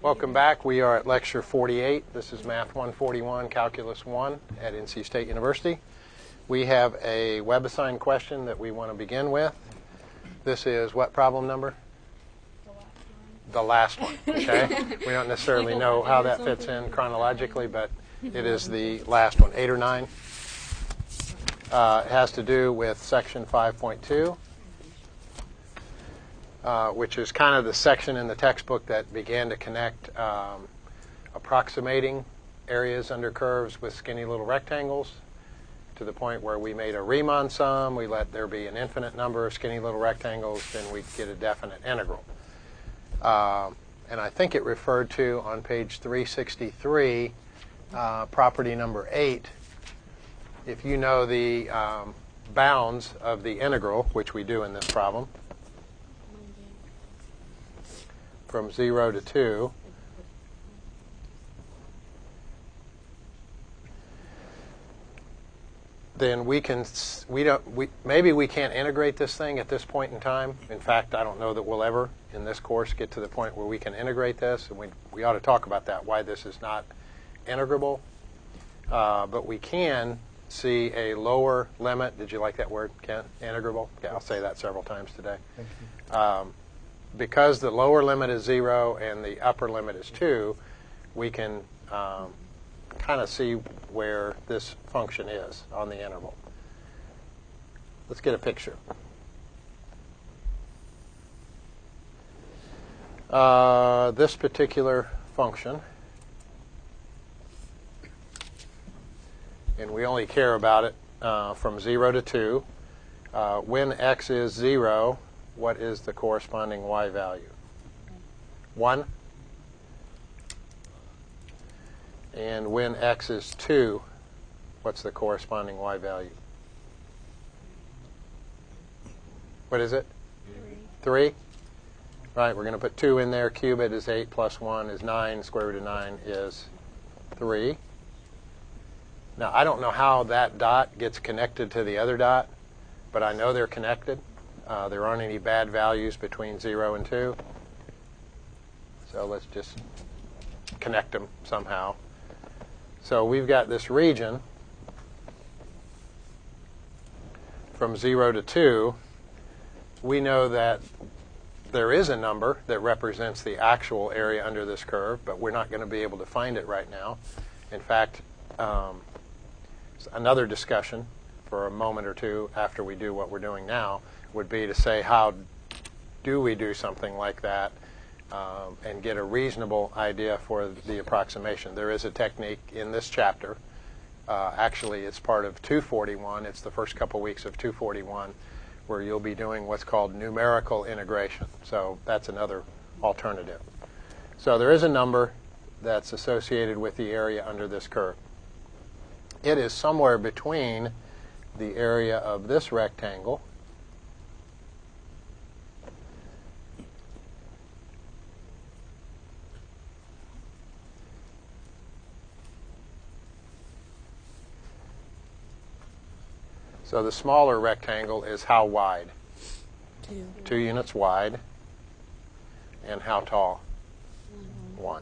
Welcome back. We are at Lecture 48. This is Math 141, Calculus 1 at NC State University. We have a web-assigned question that we want to begin with. This is what problem number? The last one. Okay. We don't necessarily know how that fits in chronologically, but it is the last one, 8 or 9. It has to do with section 5.2. Which is kind of the section in the textbook that began to connect approximating areas under curves with skinny little rectangles to the point where we made a Riemann sum. We let there be an infinite number of skinny little rectangles, then we'd get a definite integral. And I think it referred to on page 363, property number 8. If you know the bounds of the integral, which we do in this problem, from 0 to 2, then maybe we can't integrate this thing at this point in time. In fact, I don't know that we'll ever in this course get to the point where we can integrate this, and we ought to talk about that, why this is not integrable. But we can see a lower limit. Did you like that word, Kent? Integrable? Yeah, I'll say that several times today. Thank you. Because the lower limit is 0 and the upper limit is 2, we can kind of see where this function is on the interval. Let's get a picture. This particular function, and we only care about it from 0 to 2. When x is 0, what is the corresponding y value? 1. And when x is 2, what's the corresponding y value? What is it? 3. Right, we're going to put 2 in there. Cube it is 8 plus 1 is 9. Square root of 9 is 3. Now, I don't know how that dot gets connected to the other dot, but I know they're connected. There aren't any bad values between 0 and 2. So let's just connect them somehow. So we've got this region from 0 to 2. We know that there is a number that represents the actual area under this curve, but we're not going to be able to find it right now. In fact, another discussion for a moment or two after we do what we're doing now would be to say, how do we do something like that and get a reasonable idea for the approximation? There is a technique in this chapter. Actually, it's part of 241. It's the first couple weeks of 241 where you'll be doing what's called numerical integration. So that's another alternative. So there is a number that's associated with the area under this curve. It is somewhere between the area of this rectangle So the smaller rectangle is how wide? 2 units wide. And how tall? 1.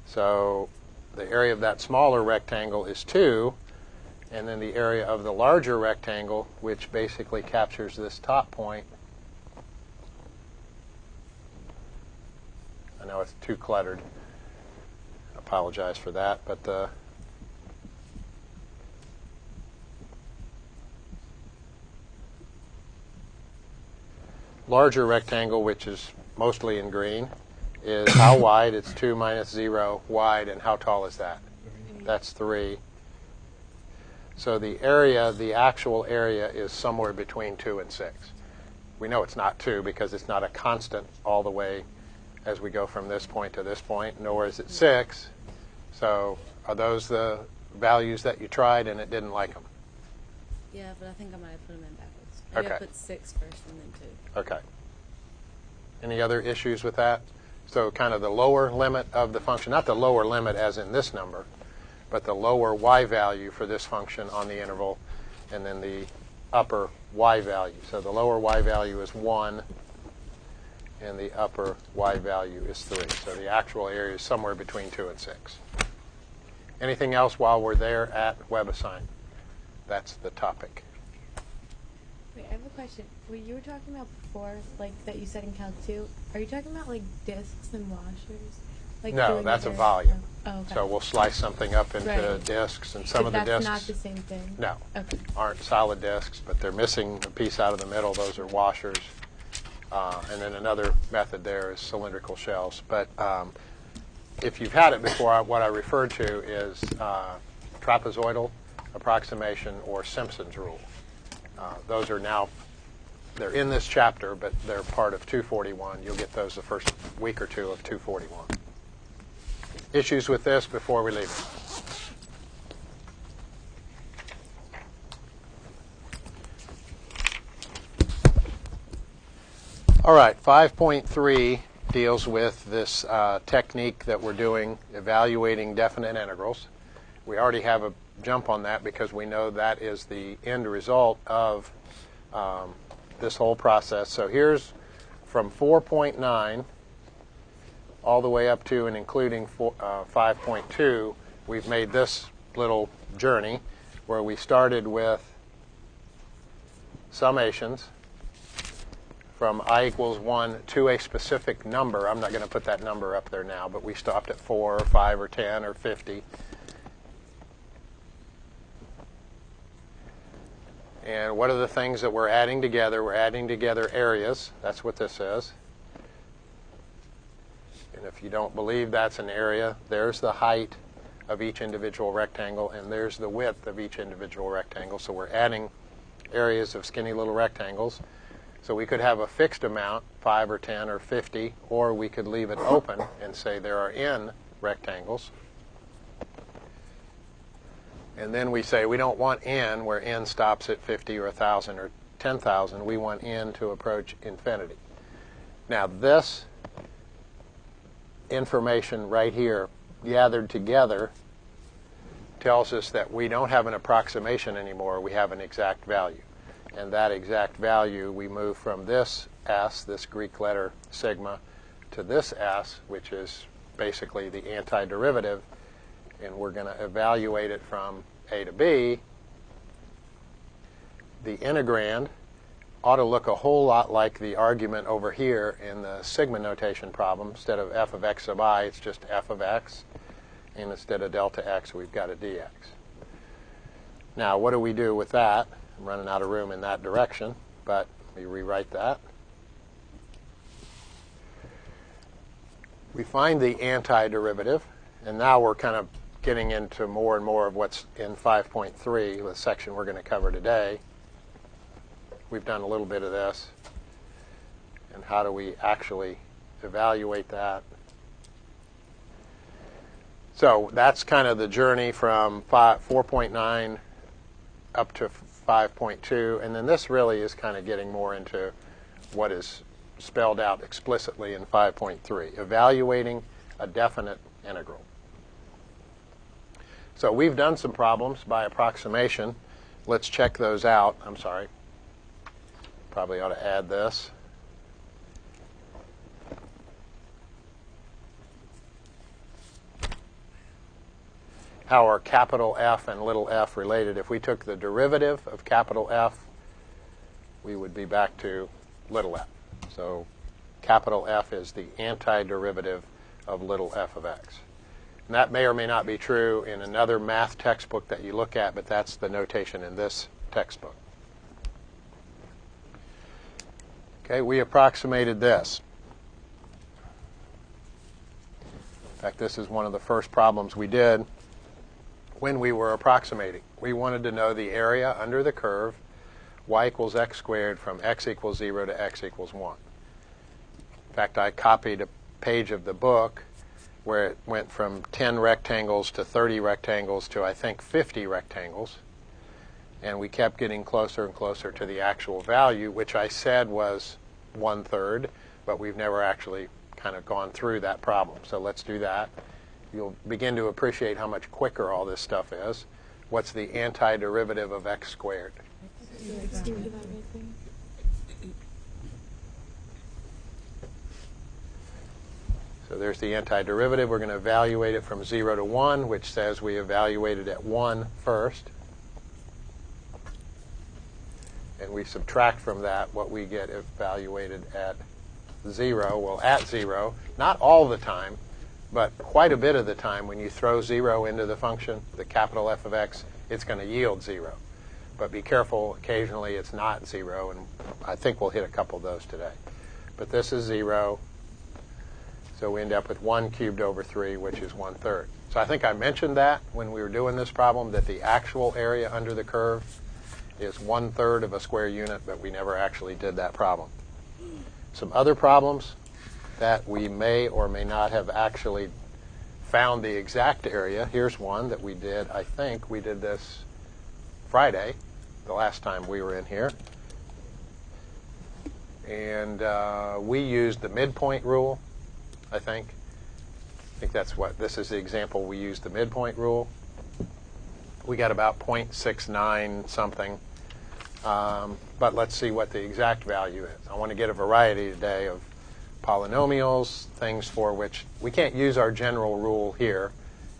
So the area of that smaller rectangle is 2. And then the area of the larger rectangle, which basically captures this top point. I know it's too cluttered. I apologize for that. But the larger rectangle, which is mostly in green, is how wide? It's 2 minus 0 wide. And how tall is that? That's 3. So the area, the actual area, is somewhere between 2 and 6. We know it's not 2 because it's not a constant all the way as we go from this point to this point, nor is it 6. So are those the values that you tried and it didn't like them? Yeah, but I think I might have put them in backwards. Maybe Okay. I put 6 first and then 2. Okay. Any other issues with that? So kind of the lower limit of the function, not the lower limit as in this number, but the lower y value for this function on the interval, and then the upper y value. So the lower y value is 1, and the upper y value is 3. So the actual area is somewhere between 2 and 6. Anything else while we're there at WebAssign? That's the topic. Wait, I have a question. What you were talking about before, like that you said in Calc 2, are you talking about like discs and washers? Like No, doing that's a other- volume. Oh, okay. So we'll slice something up into Right. disks, and some But of the that's disks not the same thing? no, Okay. aren't solid disks, but they're missing a piece out of the middle. Those are washers. And then another method there is cylindrical shells. But if you've had it before, what I referred to is trapezoidal approximation or Simpson's rule. Those are now, they're in this chapter, but they're part of 241. You'll get those the first week or two of 241. Issues with this before we leave it? All right, 5.3 deals with this technique that we're doing, evaluating definite integrals. We already have a jump on that because we know that is the end result of this whole process. So here's from 4.9 all the way up to and including 5.2, we've made this little journey where we started with summations from I equals 1 to a specific number. I'm not going to put that number up there now, but we stopped at 4 or 5 or 10 or 50. And what are the things that we're adding together? We're adding together areas. That's what this is. And if you don't believe that's an area, there's the height of each individual rectangle, and there's the width of each individual rectangle. So we're adding areas of skinny little rectangles. So we could have a fixed amount, 5 or 10 or 50, or we could leave it open and say there are n rectangles. And then we say we don't want n where n stops at 50 or 1,000 or 10,000. We want n to approach infinity. Now this information right here gathered together tells us that we don't have an approximation anymore. We have an exact value. And that exact value, we move from this s, this Greek letter sigma, to this s, which is basically the antiderivative. And we're going to evaluate it from a to b. The integrand ought to look a whole lot like the argument over here in the sigma notation problem. Instead of f of x sub I, it's just f of x. And instead of delta x, we've got a dx. Now, what do we do with that? I'm running out of room in that direction, but we rewrite that. We find the antiderivative, and now we're kind of getting into more and more of what's in 5.3, the section we're going to cover today. We've done a little bit of this. And how do we actually evaluate that? So that's kind of the journey from 4.9 up to 5.2. And then this really is kind of getting more into what is spelled out explicitly in 5.3, evaluating a definite integral. So we've done some problems by approximation. Let's check those out. I'm sorry. Probably ought to add this. How are capital F and little f related? If we took the derivative of capital F, we would be back to little f. So capital F is the antiderivative of little f of x. And that may or may not be true in another math textbook that you look at, but that's the notation in this textbook. Okay, we approximated this. In fact, this is one of the first problems we did when we were approximating. We wanted to know the area under the curve y equals x squared from x equals 0 to x equals 1. In fact, I copied a page of the book where it went from 10 rectangles to 30 rectangles to, I think, 50 rectangles. And we kept getting closer and closer to the actual value, which I said was 1/3, but we've never actually kind of gone through that problem. So let's do that. You'll begin to appreciate how much quicker all this stuff is. What's the antiderivative of x squared? there's the antiderivative. We're going to evaluate it from 0 to 1, which says we evaluated at 1 first. And we subtract from that what we get evaluated at 0. Well, at 0, not all the time, but quite a bit of the time when you throw 0 into the function, the capital F of x, it's going to yield 0. But be careful, occasionally it's not 0, and I think we'll hit a couple of those today. But this is 0, so we end up with 1 cubed over 3, which is 1/3. So I think I mentioned that when we were doing this problem, that the actual area under the curve is 1/3 of a square unit, but we never actually did that problem. Some other problems that we may or may not have actually found the exact area. Here's one that we did. I think we did this Friday, the last time we were in here. And we used the midpoint rule, I think. I think that's what, this is the example we used the midpoint rule. We got about 0.69 something. But let's see what the exact value is. I want to get a variety today of polynomials, things for which we can't use our general rule here.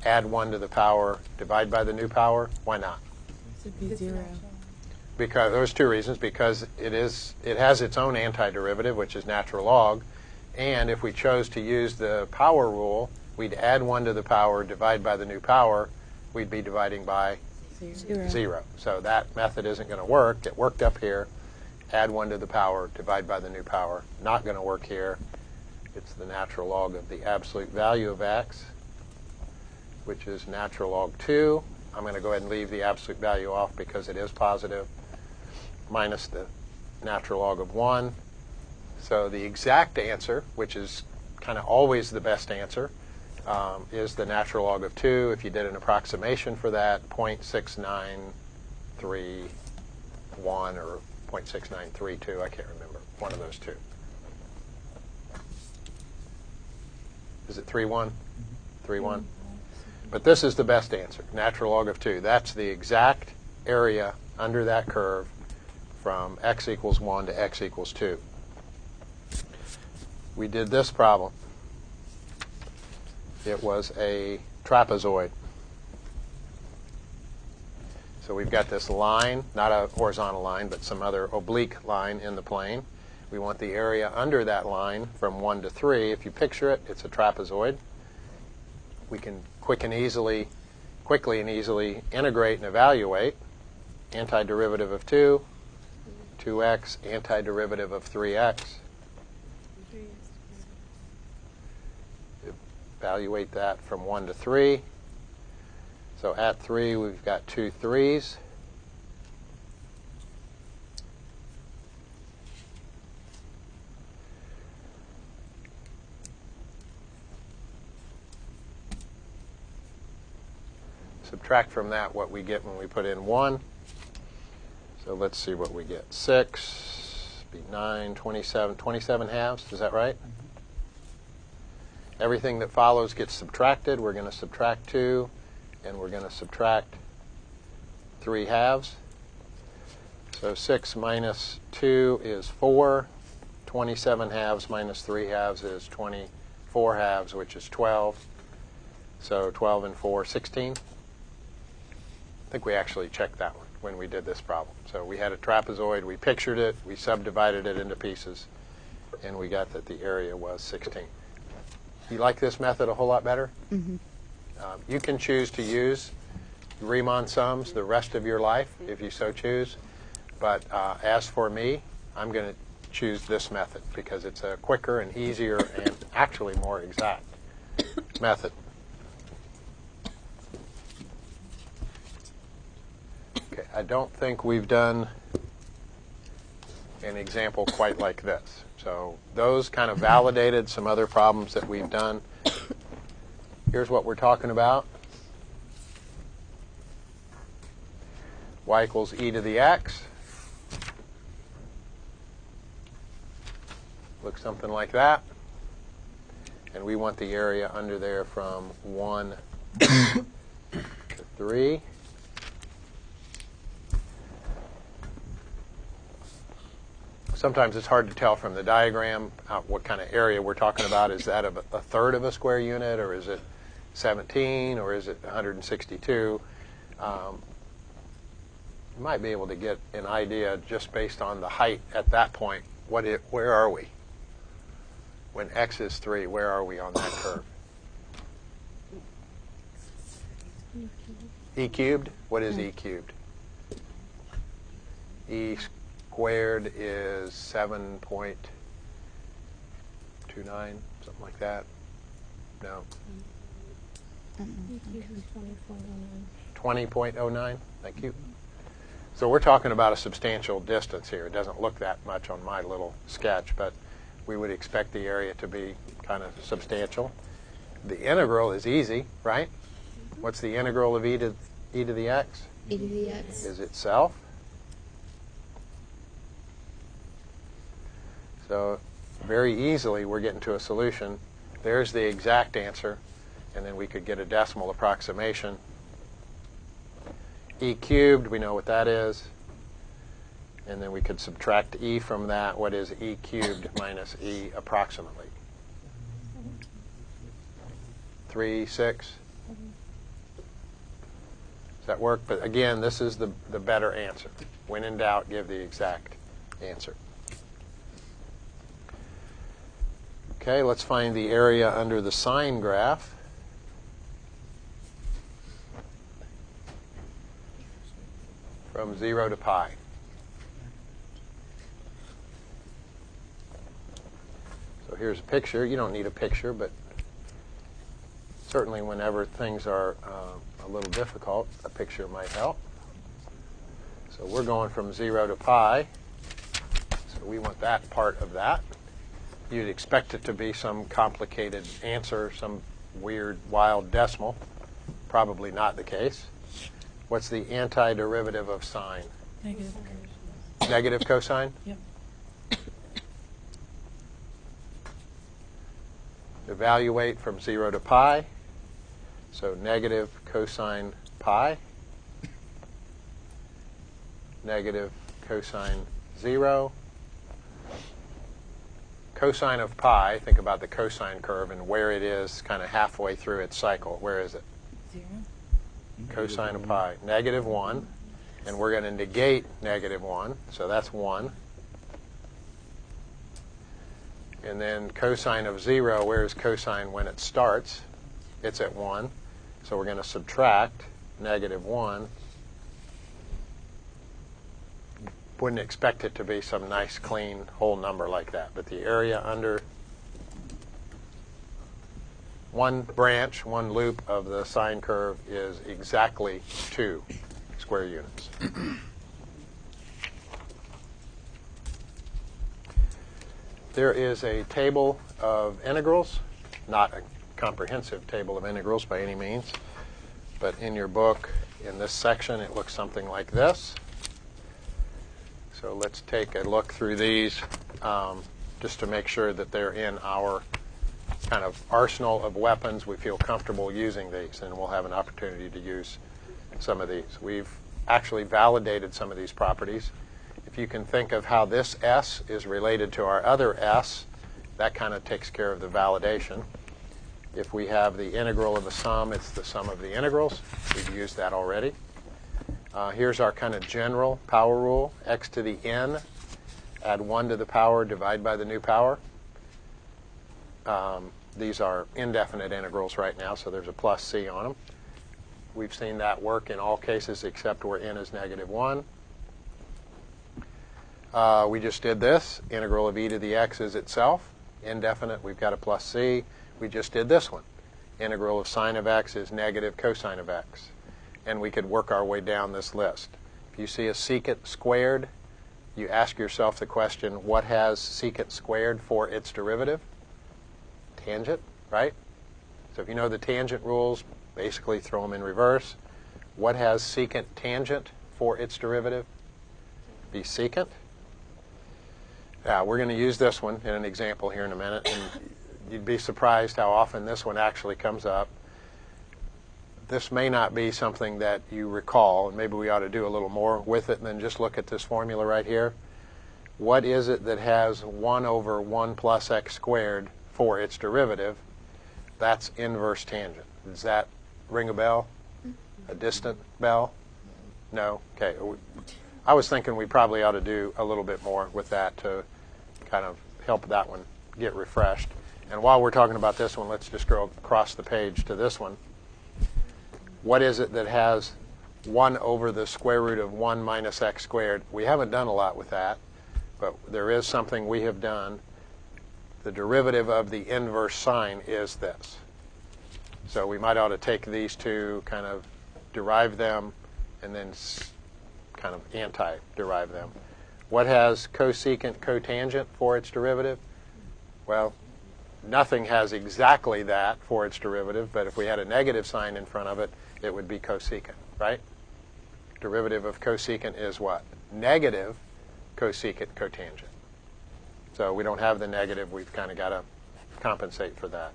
Add 1 to the power, divide by the new power. Why not? It should be 0. Because there's two reasons. Because it has its own antiderivative, which is natural log. And if we chose to use the power rule, we'd add 1 to the power, divide by the new power. We'd be dividing by 0. So that method isn't going to work. It worked up here. Add 1 to the power, divide by the new power. Not going to work here. It's the natural log of the absolute value of x, which is natural log 2. I'm going to go ahead and leave the absolute value off because it is positive, minus the natural log of 1. So the exact answer, which is kind of always the best answer, is the natural log of 2. If you did an approximation for that, 0.6931 or 0.6932, I can't remember, one of those two. Is it 3.1? 3.1? But this is the best answer, natural log of 2. That's the exact area under that curve from x equals 1 to x equals 2. We did this problem. It was a trapezoid. So we've got this line, not a horizontal line, but some other oblique line in the plane. We want the area under that line from 1 to 3. If you picture it, it's a trapezoid. We can quickly and easily integrate and evaluate. Antiderivative of 2, 2x, antiderivative of 3x. Evaluate that from 1 to 3. So at 3, we've got 2 3's. Subtract from that what we get when we put in 1. So let's see what we get. 6, be 9, 27, 27 halves. Is that right? Everything that follows gets subtracted. We're going to subtract 2, and we're going to subtract 3 halves. So 6 minus 2 is 4. 27 halves minus 3 halves is 24 halves, which is 12. So 12 and 4, 16. I think we actually checked that one when we did this problem. So we had a trapezoid, we pictured it, we subdivided it into pieces, and we got that the area was 16. You like this method a whole lot better? Mm-hmm. You can choose to use Riemann sums the rest of your life if you so choose. But as for me, I'm going to choose this method because it's a quicker and easier and actually more exact method. Okay, I don't think we've done an example quite like this. So those kind of validated some other problems that we've done. Here's what we're talking about. Y equals e to the x. Looks something like that. And we want the area under there from 1 to 3. Sometimes it's hard to tell from the diagram what kind of area we're talking about. Is that a third of a square unit, or is it 17, or is it 162? You might be able to get an idea just based on the height at that point. Where are we? When x is 3, where are we on that curve? E cubed? What is e cubed? E squared is 7.29, something like that. No. 20.09. Thank you. So we're talking about a substantial distance here. It doesn't look that much on my little sketch, but we would expect the area to be kind of substantial. The integral is easy, right? What's the integral of e to the x? E to the x. Is itself. So very easily we're getting to a solution. There's the exact answer, and then we could get a decimal approximation. E cubed, we know what that is. And then we could subtract e from that. What is e cubed minus e approximately? 3, 6? Does that work? But again, this is the better answer. When in doubt, give the exact answer. Okay, let's find the area under the sine graph. From 0 to pi. So here's a picture. You don't need a picture, but certainly whenever things are a little difficult, a picture might help. So we're going from 0 to pi. So we want that part of that. You'd expect it to be some complicated answer, some weird, wild decimal. Probably not the case. What's the antiderivative of sine? Negative. Negative cosine? Yep. Evaluate from 0 to pi. So negative cosine pi. Negative cosine 0. Cosine of pi, think about the cosine curve and where it is kind of halfway through its cycle. Where is it? 0. Cosine of pi, negative 1. And we're going to negate negative 1, so that's 1. And then cosine of 0, where is cosine when it starts? It's at 1. So we're going to subtract negative 1. Wouldn't expect it to be some nice, clean, whole number like that. But the area under one branch, one loop of the sine curve is exactly 2 square units. There is a table of integrals, not a comprehensive table of integrals by any means, but in your book, in this section, it looks something like this. So let's take a look through these just to make sure that they're in our kind of arsenal of weapons. We feel comfortable using these, and we'll have an opportunity to use some of these. We've actually validated some of these properties. If you can think of how this S is related to our other S, that kind of takes care of the validation. If we have the integral of a sum, it's the sum of the integrals. We've used that already. Here's our kind of general power rule. X to the n, add 1 to the power, divide by the new power. These are indefinite integrals right now, so there's a plus c on them. We've seen that work in all cases except where n is negative 1. We just did this. Integral of e to the x is itself. Indefinite, we've got a plus c. We just did this one. Integral of sine of x is negative cosine of x. And we could work our way down this list. If you see a secant squared, you ask yourself the question, what has secant squared for its derivative? Tangent, right? So if you know the tangent rules, basically throw them in reverse. What has secant tangent for its derivative? Be secant. We're going to use this one in an example here in a minute, and you'd be surprised how often this one actually comes up. This may not be something that you recall, and maybe we ought to do a little more with it than just look at this formula right here. what is it that has 1 over 1 plus x squared for its derivative? That's inverse tangent. Does that ring a bell? A distant bell? No? Okay. I was thinking we probably ought to do a little bit more with that to kind of help that one get refreshed. And while we're talking about this one, let's just go across the page to this one. What is it that has 1 over the square root of 1 minus x squared? We haven't done a lot with that, but there is something we have done. The derivative of the inverse sine is this. So we might ought to take these two, kind of derive them, and then kind of anti-derive them. What has cosecant cotangent for its derivative? Well, nothing has exactly that for its derivative, but if we had a negative sign in front of it, it would be cosecant, right? Derivative of cosecant is what? Negative cosecant cotangent. So we don't have the negative. We've kind of got to compensate for that.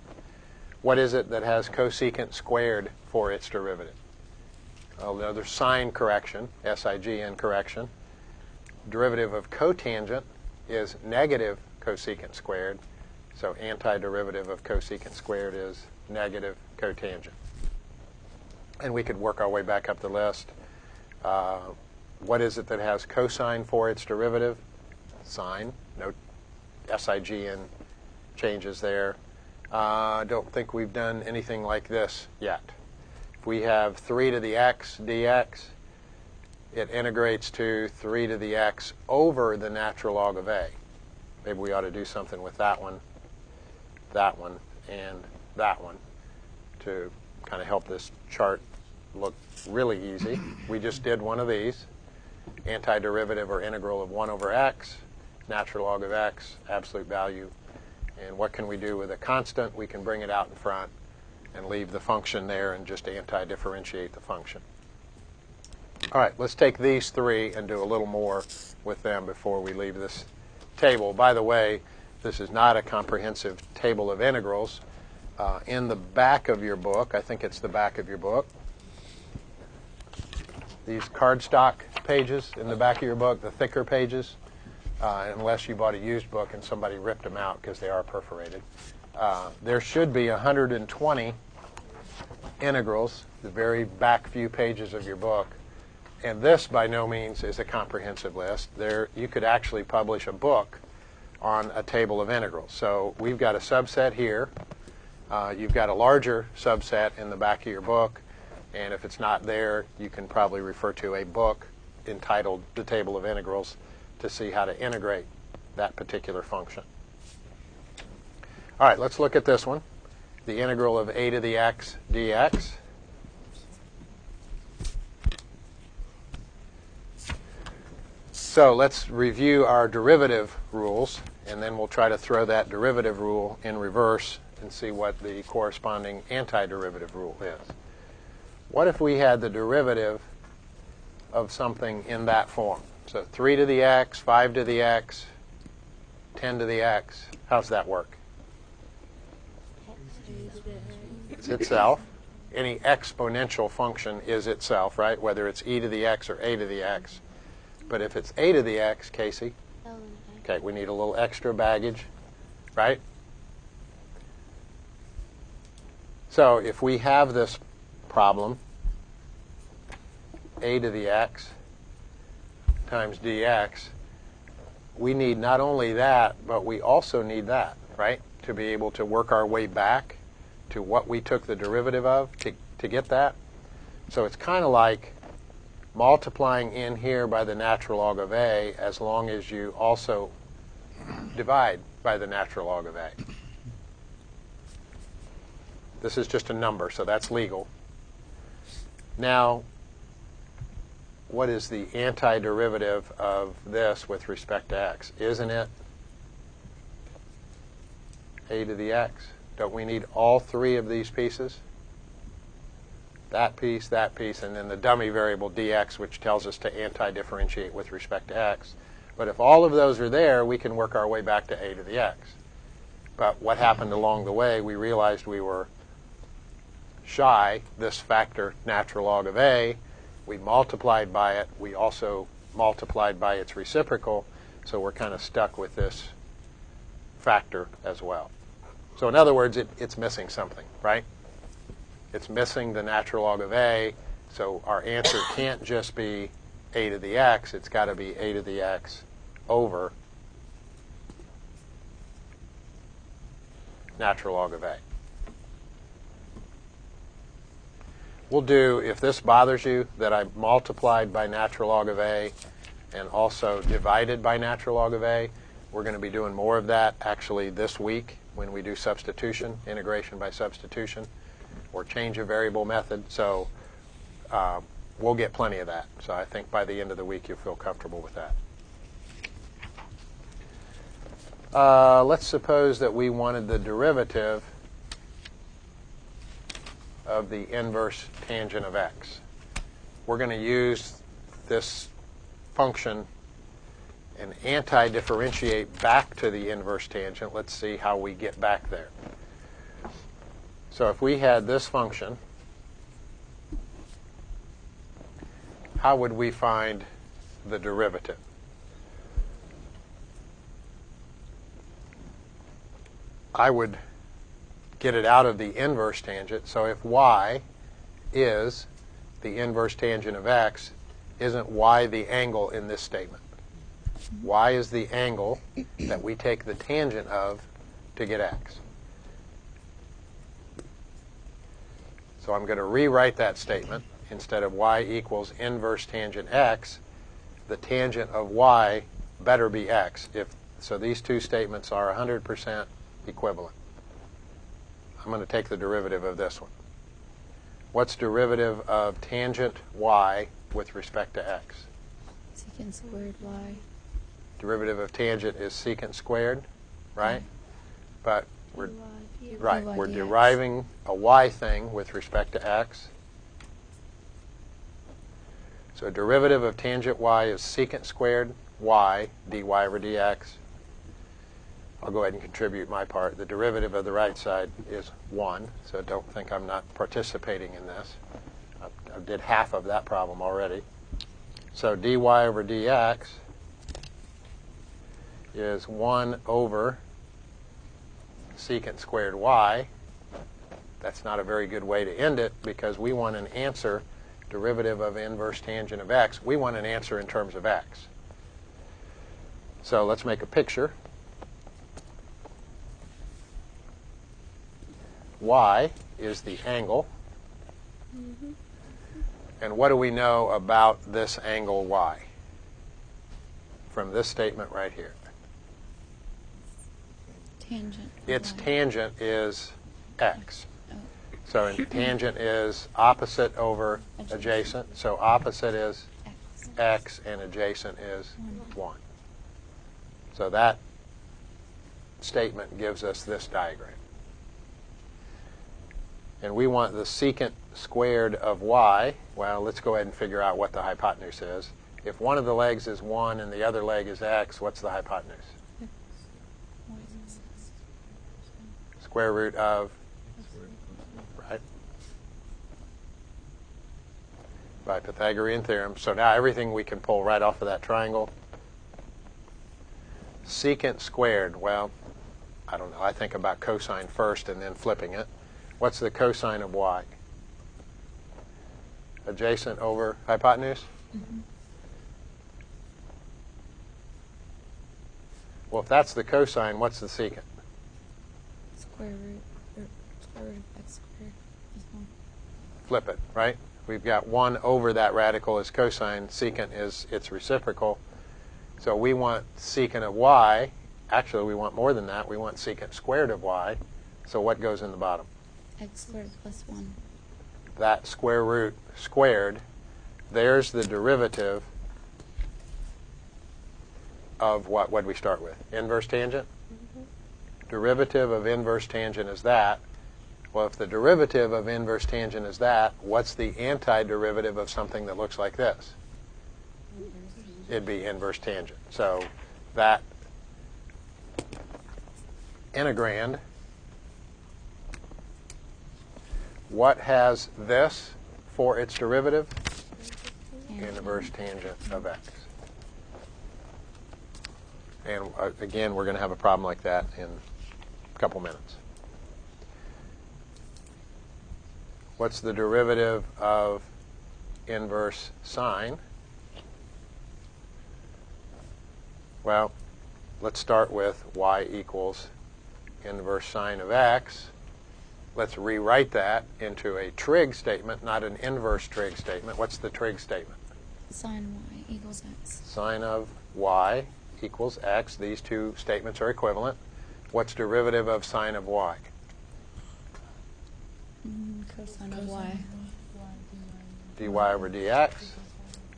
What is it that has cosecant squared for its derivative? Another sign correction, SIGN correction. Derivative of cotangent is negative cosecant squared. So antiderivative of cosecant squared is negative cotangent. And we could work our way back up the list. What is it that has cosine for its derivative? Sine. No SIGN changes there. Don't think we've done anything like this yet. If we have 3 to the x dx, it integrates to 3 to the x over the natural log of a. Maybe we ought to do something with that one, and that one to kind of help this chart look really easy. We just did one of these, antiderivative or integral of 1 over x, natural log of x, absolute value. And what can we do with a constant? We can bring it out in front and leave the function there and just anti-differentiate the function. All right, let's take these three and do a little more with them before we leave this table. By the way, this is not a comprehensive table of integrals. In the back of your book, I think it's the back of your book, these cardstock pages in the back of your book, the thicker pages, unless you bought a used book and somebody ripped them out because they are perforated. There should be 120 integrals, the very back few pages of your book. And this, by no means, is a comprehensive list. You could actually publish a book on a table of integrals. So we've got a subset here. You've got a larger subset in the back of your book. And if it's not there, you can probably refer to a book entitled The Table of Integrals to see how to integrate that particular function. All right, let's look at this one. The integral of a to the x dx. So let's review our derivative rules, and then we'll try to throw that derivative rule in reverse and see what the corresponding antiderivative rule is. What if we had the derivative of something in that form? So 3 to the x, 5 to the x, 10 to the x. How's that work? It's itself. Any exponential function is itself, right? Whether it's e to the x or a to the x. But if it's a to the x, Casey, okay, we need a little extra baggage, right? So if we have this problem, a to the x times dx, we need not only that, but we also need that, right? To be able to work our way back to what we took the derivative of to get that. So it's kind of like multiplying in here by the natural log of a as long as you also divide by the natural log of a. This is just a number, so that's legal. Now, what is the antiderivative of this with respect to x? Isn't it a to the x? Don't we need all three of these pieces? That piece, and then the dummy variable dx, which tells us to anti-differentiate with respect to x. But if all of those are there, we can work our way back to a to the x. But what happened along the way, we realized we were shy this factor natural log of a. We multiplied by it. We also multiplied by its reciprocal. So we're kind of stuck with this factor as well. So in other words, it's missing something, right? It's missing the natural log of a, so our answer can't just be a to the x. It's got to be a to the x over natural log of a. We'll do, if this bothers you, that I multiplied by natural log of a and also divided by natural log of a. We're going to be doing more of that actually this week when we do substitution, integration by substitution, or change of variable method. So we'll get plenty of that. So I think by the end of the week you'll feel comfortable with that. Let's suppose that we wanted the derivative of the inverse tangent of x. We're going to use this function and anti-differentiate back to the inverse tangent. Let's see how we get back there. So if we had this function, how would we find the derivative? I would get it out of the inverse tangent. So if y is the inverse tangent of x, isn't y the angle in this statement? Y is the angle that we take the tangent of to get x. So I'm going to rewrite that statement. Instead of y equals inverse tangent x, the tangent of y better be x. So these two statements are 100% equivalent. I'm going to take the derivative of this one. What's derivative of tangent y with respect to x? Secant squared y. Derivative of tangent is secant squared, right? But we're we're deriving a y thing with respect to x. So derivative of tangent y is secant squared y dy over dx. I'll go ahead and contribute my part. The derivative of the right side is 1, so don't think I'm not participating in this. I did half of that problem already. So dy over dx is 1 over secant squared y. That's not a very good way to end it because we want an answer, derivative of inverse tangent of x. We want an answer in terms of x. So let's make a picture. Y is the angle. And what do we know about this angle y from this statement right here? Tangent. Its y. tangent is x. Oh. So tangent is opposite over adjacent. So opposite is x and adjacent is 1. So that statement gives us this diagram. And we want the secant squared of y. Well, let's go ahead and figure out what the hypotenuse is. If one of the legs is 1 and the other leg is x, what's the hypotenuse? Square root of, right? By Pythagorean theorem. So now everything we can pull right off of that triangle. Secant squared, well, I don't know. I think about cosine first and then flipping it. What's the cosine of y? Adjacent over hypotenuse? Well, if that's the cosine, what's the secant? Square root of x squared is 1. Flip it, right? We've got 1 over that radical as cosine. Secant is its reciprocal. So we want secant of y. Actually, we want more than that. We want secant squared of y. So what goes in the bottom? X squared plus 1. That square root squared, there's the derivative of what did we start with? Inverse tangent? Derivative of inverse tangent is that. Well, if the derivative of inverse tangent is that, what's the antiderivative of something that looks like this? It'd be inverse tangent. So that integrand, what has this for its derivative? Inverse tangent of x. And again, we're going to have a problem like that in a couple minutes. What's the derivative of inverse sine? Well, let's start with y equals inverse sine of x. Let's rewrite that into a trig statement, not an inverse trig statement. What's the trig statement? Sine y equals x. Sine of y equals x. These two statements are equivalent. What's derivative of sine of y? Cosine of y. dy over dx.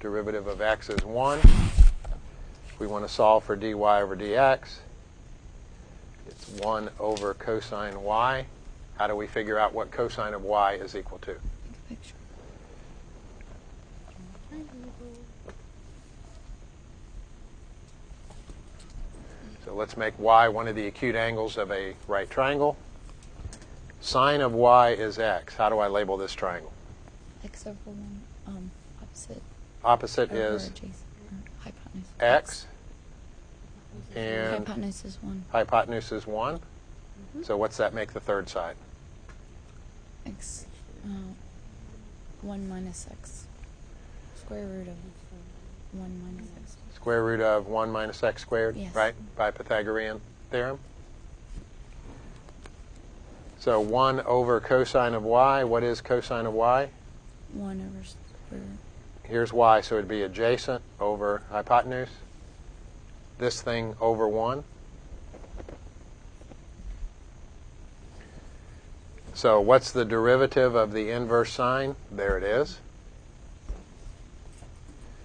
Derivative of x is 1. If we want to solve for dy over dx, it's 1 over cosine y. How do we figure out what cosine of y is equal to? Take a picture. So let's make y one of the acute angles of a right triangle. Sine of y is x. How do I label this triangle? X over 1, opposite. Opposite Over is adjacent, or hypotenuse. x, and Hypotenuse is 1. hypotenuse is 1. So what's that make the third side? X, 1 minus x. Square root of 1 minus x. Square root of 1 minus x squared, Yes. right? By Pythagorean theorem. So 1 over cosine of y. What is cosine of y? 1 over square root. Here's y, so it would be adjacent over hypotenuse. This thing over 1. So what's the derivative of the inverse sine? There it is.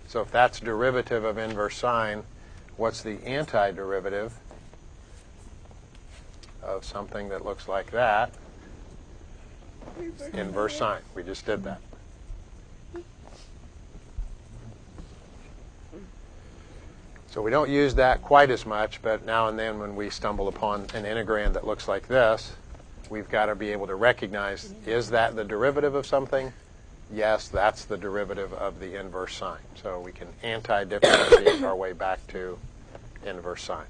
So if that's derivative of inverse sine, what's the antiderivative of something that looks like that? Inverse sine. We just did that. So we don't use that quite as much, but now and then when we stumble upon an integrand that looks like this, we've got to be able to recognize, is that the derivative of something? Yes, that's the derivative of the inverse sine. So we can anti-differentiate our way back to inverse sine.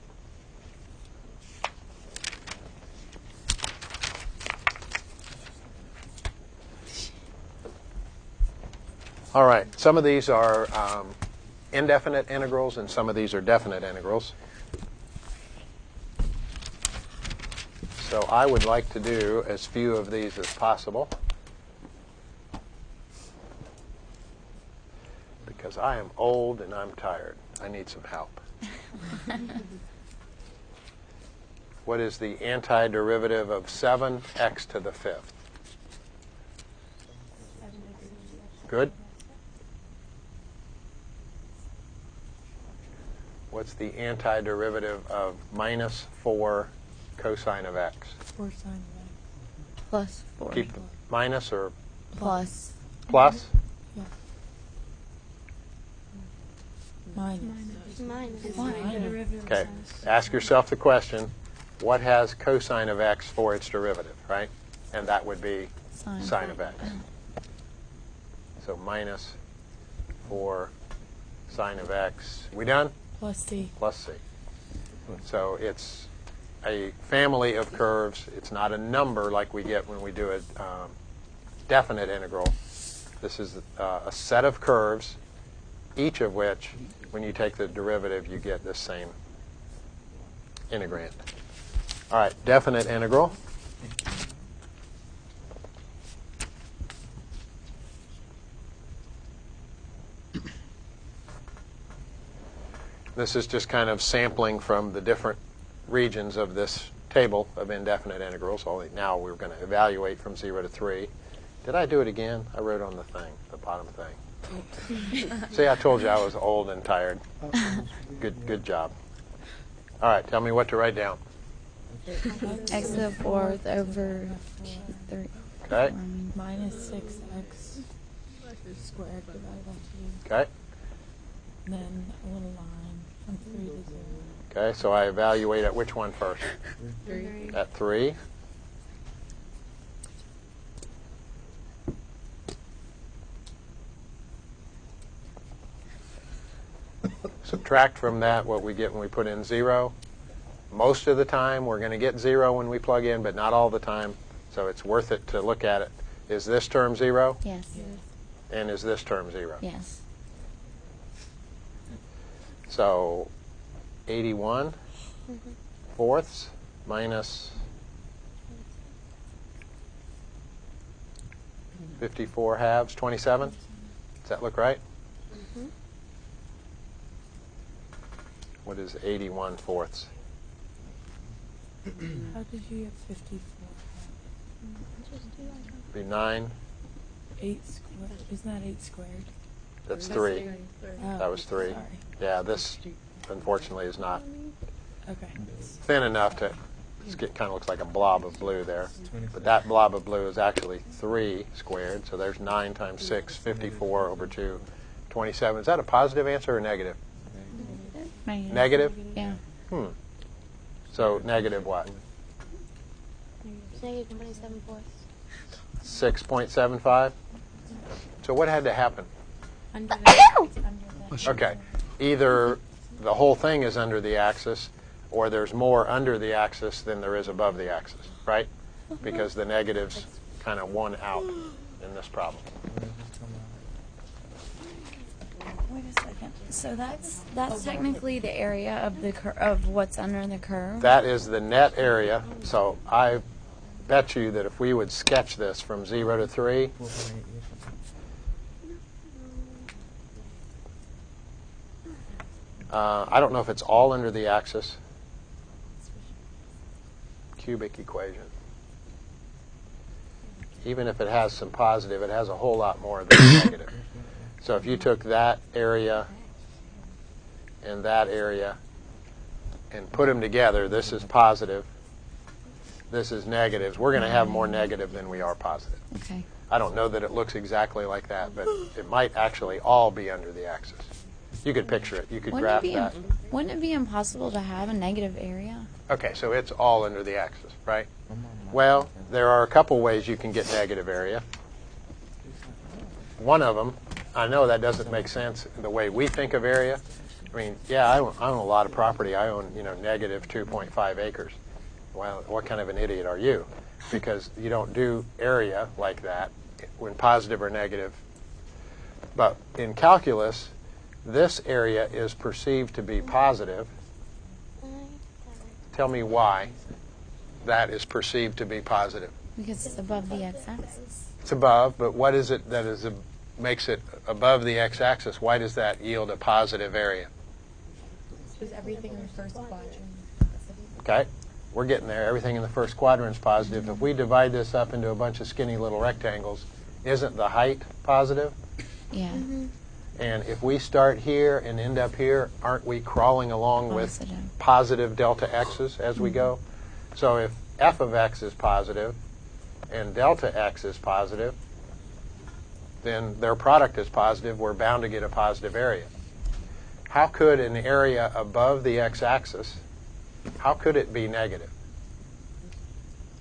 All right, some of these are indefinite integrals and some of these are definite integrals. So I would like to do as few of these as possible because I am old and I'm tired. I need some help. What is the antiderivative of 7x to the 5th? Good. What's the antiderivative of minus 4 cosine of x? 4 sine of x. Plus 4. Keep the minus or Plus. plus? Yeah. Minus. Okay. Ask yourself the question, what has cosine of x for its derivative, right? And that would be sine of x. So minus 4 sine of x. We done? Plus c. Plus c. So it's a family of curves. It's not a number like we get when we do a definite integral. This is a set of curves, each of which, when you take the derivative, you get this same integrand. All right, definite integral. This is just kind of sampling from the different regions of this table of indefinite integrals. Only now we're going to evaluate from 0 to 3. Did I do it again? I wrote on the thing, the bottom thing. See, I told you I was old and tired. Good job. All right, tell me what to write down. X to the 4th over 3. Okay. Minus 6x squared divided by 2. Okay. Then a little line from 3 to 0. Okay, so I evaluate at which one first? 3. At 3. So subtract from that what we get when we put in 0. Most of the time, we're going to get 0 when we plug in, but not all the time. So it's worth it to look at it. Is this term 0? Yes. And is this term 0? Yes. So 81 fourths minus 54 halves, 27. Does that look right? What is 81 fourths? How did you get 54? Be 9. 8 squared. Isn't that 8 squared? That's 3. Oh, That was 3. Sorry. Yeah, this unfortunately is not Okay. thin enough to, it kind of looks like a blob of blue there. But that blob of blue is actually 3 squared. So there's 9 times 6, 54 over 2, 27. Is that a positive answer or negative? Negative? Yeah. So negative what? Negative 27 fourths. 6.75? So what had to happen? Under the Okay. Either the whole thing is under the axis, or there's more under the axis than there is above the axis, right? Because the negatives kind of won out in this problem. Wait a second. So that's technically the area of the of what's under the curve. That is the net area. So I bet you that if we would sketch this from 0 to 3, I don't know if it's all under the axis. Cubic equation. Even if it has some positive, it has a whole lot more than negative. So if you took that area and that area and put them together, this is positive, this is negatives. We're going to have more negative than we are positive. Okay. I don't know that it looks exactly like that, but it might actually all be under the axis. You could picture it. You could graph that. Wouldn't it be impossible to have a negative area? Okay, so it's all under the axis, right? Well, there are a couple ways you can get negative area. One of them, I know that doesn't make sense the way we think of area. I mean, yeah, I own a lot of property. I own, negative 2.5 acres. Well, what kind of an idiot are you? Because you don't do area like that when positive or negative. But in calculus, this area is perceived to be positive. Tell me why that is perceived to be positive. Because it's above the x-axis. It's above, but what is it that makes it above the x-axis? Why does that yield a positive area? Because everything in the first quadrant. Okay, we're getting there. Everything in the first quadrant is positive. If we divide this up into a bunch of skinny little rectangles, isn't the height positive? Yeah. And if we start here and end up here, aren't we crawling along with positive delta x's as we go? So if f of x is positive and delta x is positive, then their product is positive. We're bound to get a positive area. How could an area above the x-axis, how could it be negative?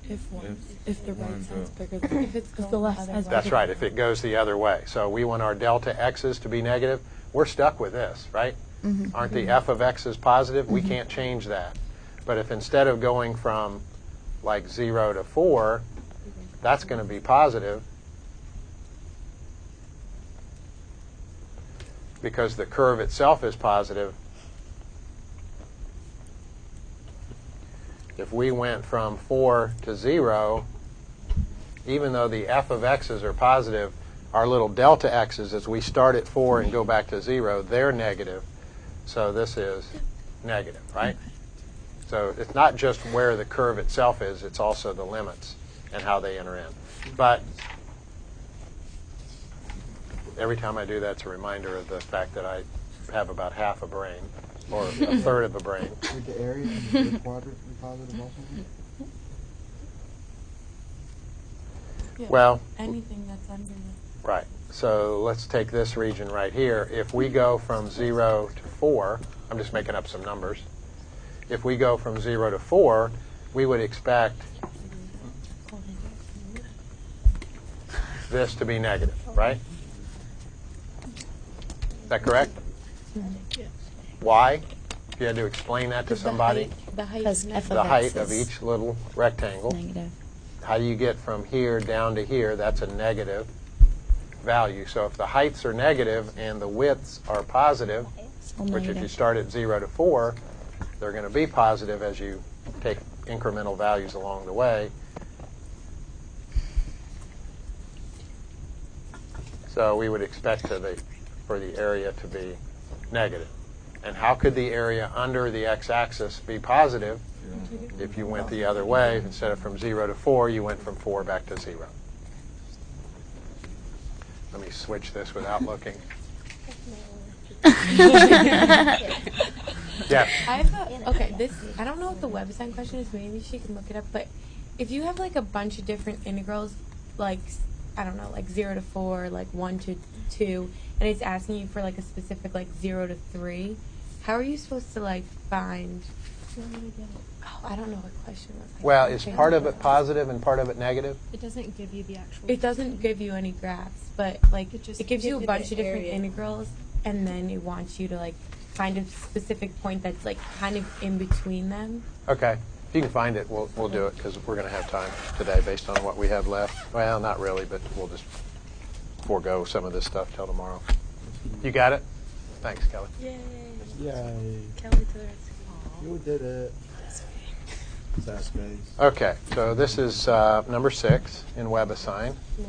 If the right side's bigger than if the left side's That's bigger right, if it goes the other way. So we want our delta x's to be negative. We're stuck with this, right? Aren't the f of x's positive? We can't change that. But if instead of going from like 0 to 4, that's going to be positive because the curve itself is positive. If we went from 4 to 0, even though the f of x's are positive, our little delta x's, as we start at 4 and go back to 0, they're negative. So this is negative, right? So it's not just where the curve itself is, it's also the limits and how they enter in. But every time I do that, it's a reminder of the fact that I have about half a brain, or a third of a brain. Would the area in the third quadrant be positive also? Yeah. Well, anything that's under the right. So let's take this region right here. If we go from 0 to 4, I'm just making up some numbers. If we go from 0 to 4, we would expect this to be negative, right? Is that correct? Why? If you had to explain that to somebody, The height. Because is f the of height x of is each little rectangle. negative. How do you get from here down to here? That's a negative value. So if the heights are negative and the widths are positive, So which if you negative. start at 0 to 4, they're going to be positive as you take incremental values along the way. So we would expect for the area to be negative. And how could the area under the x-axis be positive if you went the other way? Instead of from 0 to 4, you went from 4 back to 0. Let me switch this without looking. Yeah. I have okay, this, I don't know what the web design question is. Maybe she can look it up. But if you have like a bunch of different integrals, like, I don't know, like 0 to 4, like 1 to 2, and it's asking you for like a specific like 0 to 3, how are you supposed to like find? Oh, I don't know what question was. Well, is part of it positive and part of it negative? It doesn't give you the actual. It doesn't give you any graphs, but like It just it gives you a gives you bunch the of different area. integrals, and then it wants you to like find a specific point that's like kind of in between them. Okay. If you can find it, we'll do it because we're going to have time today based on what we have left. Well, not really, but we'll just forego some of this stuff till tomorrow. You got it? Thanks, Kelly. Yay. Yay. Kelly to the rescue. You did it. Sad space. Okay, so this is number 6 in WebAssign. No,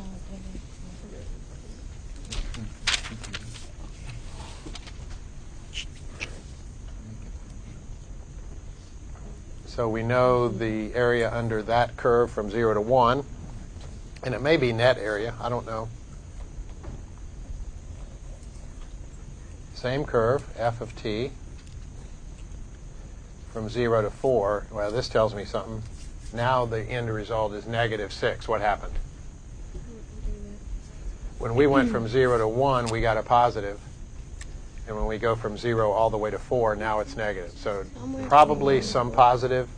So we know the area under that curve from 0 to 1, and it may be net area. I don't know. Same curve, f of t, from 0 to 4. Well, this tells me something. Now the end result is negative 6. What happened? When we went from 0 to 1, we got a positive. And when we go from 0 all the way to 4, now it's negative. So probably some positive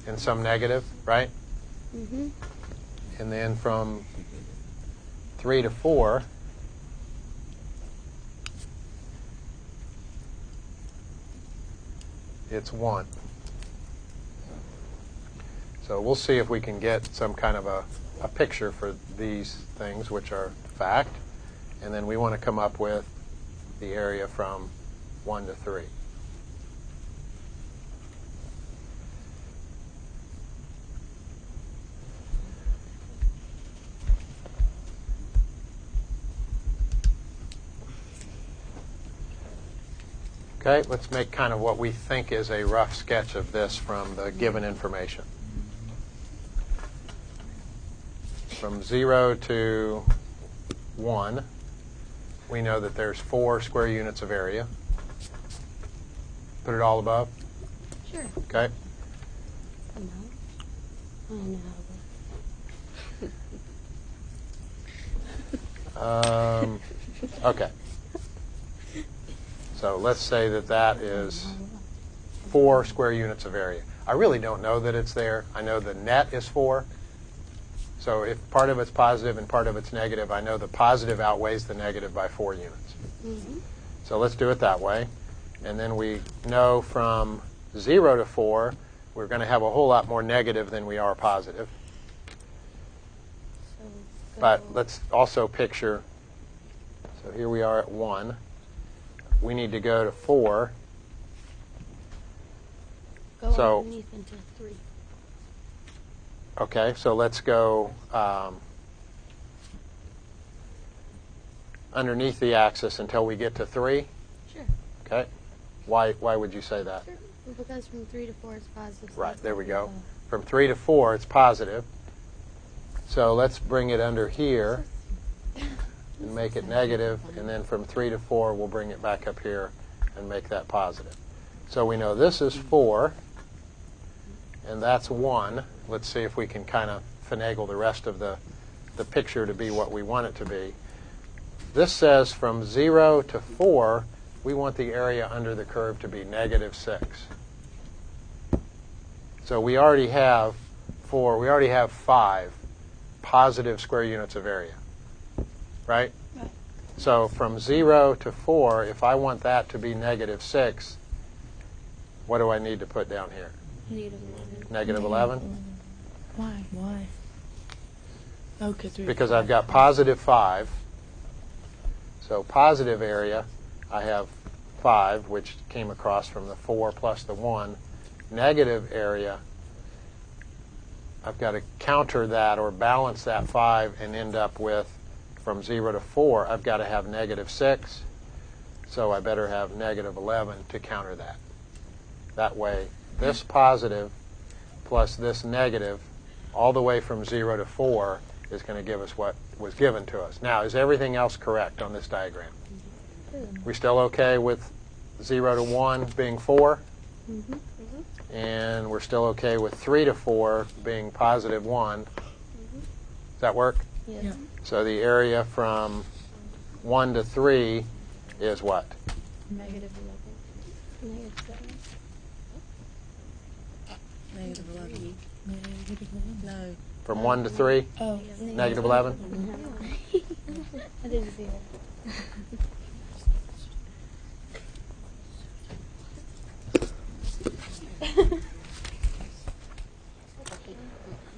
and some negative, right? Mm-hmm. And then from 3 to 4, it's 1. So we'll see if we can get some kind of a picture for these things, which are fact. And then we want to come up with the area from 1 to 3. Okay, let's make kind of what we think is a rough sketch of this from the given information. From 0 to 1, we know that there's 4 square units of area. Put it all above? Sure. Okay. No. I know. Okay. So let's say that that is 4 square units of area. I really don't know that it's there. I know the net is 4. So if part of it's positive and part of it's negative, I know the positive outweighs the negative by 4 units. Mm-hmm. So let's do it that way. And then we know from 0 to 4, we're going to have a whole lot more negative than we are positive. So But let's also picture, so here we are at 1. We need to go to 4. go so- underneath into 3. Okay, so let's go underneath the axis until we get to 3. Sure. Okay. Why would you say that? Sure. Because from 3 to 4 is positive. so Right, that's there we what go. From 3 to 4, it's positive. So let's bring it under here and make it negative, and then from 3 to 4, we'll bring it back up here and make that positive. So we know this is 4, and that's 1. Let's see if we can kind of finagle the rest of the picture to be what we want it to be. This says from 0 to 4, we want the area under the curve to be negative 6. So we already have 4, we already have 5 positive square units of area, right? Right. So from 0 to 4, if I want that to be negative 6, what do I need to put down here? Negative 11? Why? Why? Oh, Because I've got positive 5. So positive area, I have 5, which came across from the 4 plus the 1. Negative area, I've got to counter that or balance that 5 and end up with, from 0 to 4, I've got to have negative 6. So I better have negative 11 to counter that. That way, this positive plus this negative, all the way from 0 to 4, is going to give us what was given to us. Now, is everything else correct on this diagram? We still okay with 0 to 1 being 4? And we're still okay with 3 to 4 being positive 1. Does that work? Yeah. So the area from 1 to 3 is what? Negative 11. Negative 11. No. From 1 to 3? Oh. Negative 11? I didn't see that.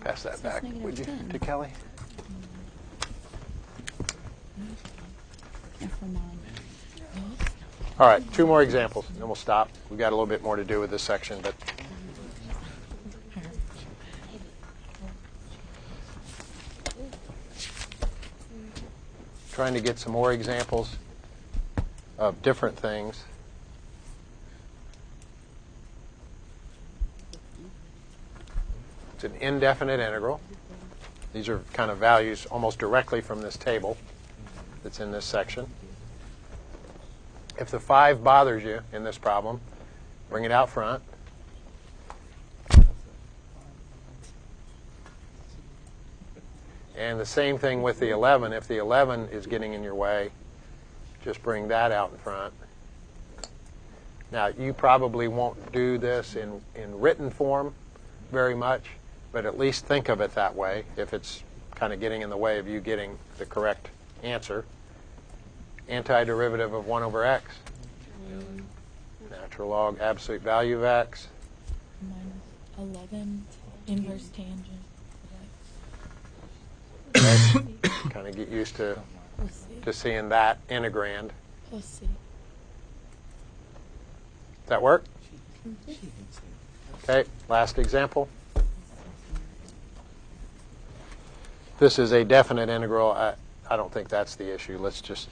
Pass that back, negative would you, 10. to Kelly? All right, 2 more examples, and then we'll stop. We've got a little bit more to do with this section, but trying to get some more examples of different things. It's an indefinite integral. These are kind of values almost directly from this table that's in this section. If the 5 bothers you in this problem, bring it out front. And the same thing with the 11. If the 11 is getting in your way, just bring that out in front. Now, you probably won't do this in written form very much, but at least think of it that way if it's kind of getting in the way of you getting the correct answer. Antiderivative of 1 over x. Natural log absolute value of x. Minus 11 inverse tangent Okay. Kind of get used to seeing that integrand. plus c. Does that work? Okay, last example. This is a definite integral. I don't think that's the issue. Let's just...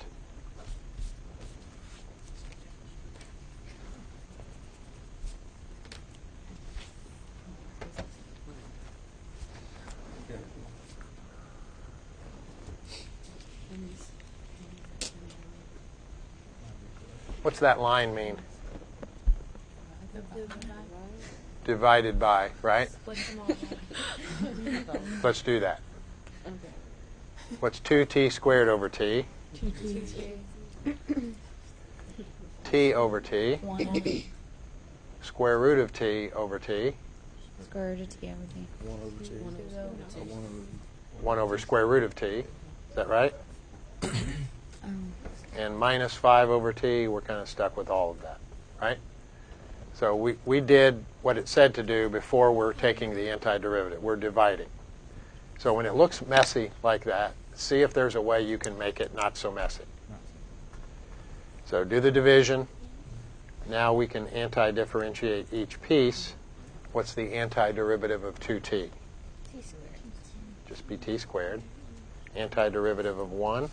What's that line mean? Divided by, right? Let's do that. What's 2t squared over t? 2t. T over t. 1 Square root of t over t. Square root of t over t. 1 over 2. 1 over square root of t. Is that right? Um, And minus 5 over t, we're kind of stuck with all of that, right? So we did what it said to do before we're taking the antiderivative. We're dividing. So when it looks messy like that, see if there's a way you can make it not so messy. So do the division. Now we can anti-differentiate each piece. What's the antiderivative of 2t? t squared. Just be t squared. Antiderivative of 1.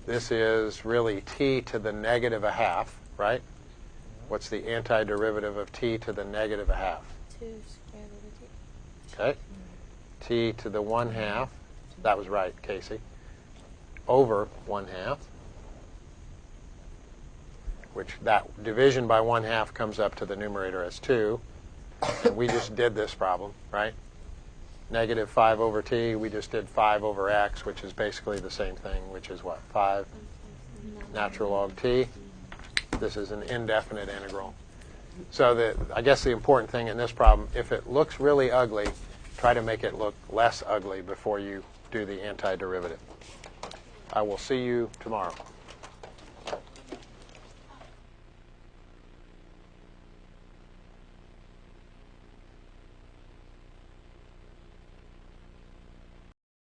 This is really t to the negative a half, right? What's the antiderivative of t to the negative a half? 2 square root of t. Okay. T to the 1/2. That was right, Casey. Over 1/2. Which that division by 1/2 comes up to the numerator as 2. And we just did this problem, right? Negative 5 over t, we just did 5 over x, which is basically the same thing, which is what? 5 natural log t. This is an indefinite integral. So I guess the important thing in this problem, if it looks really ugly, try to make it look less ugly before you do the antiderivative. I will see you tomorrow.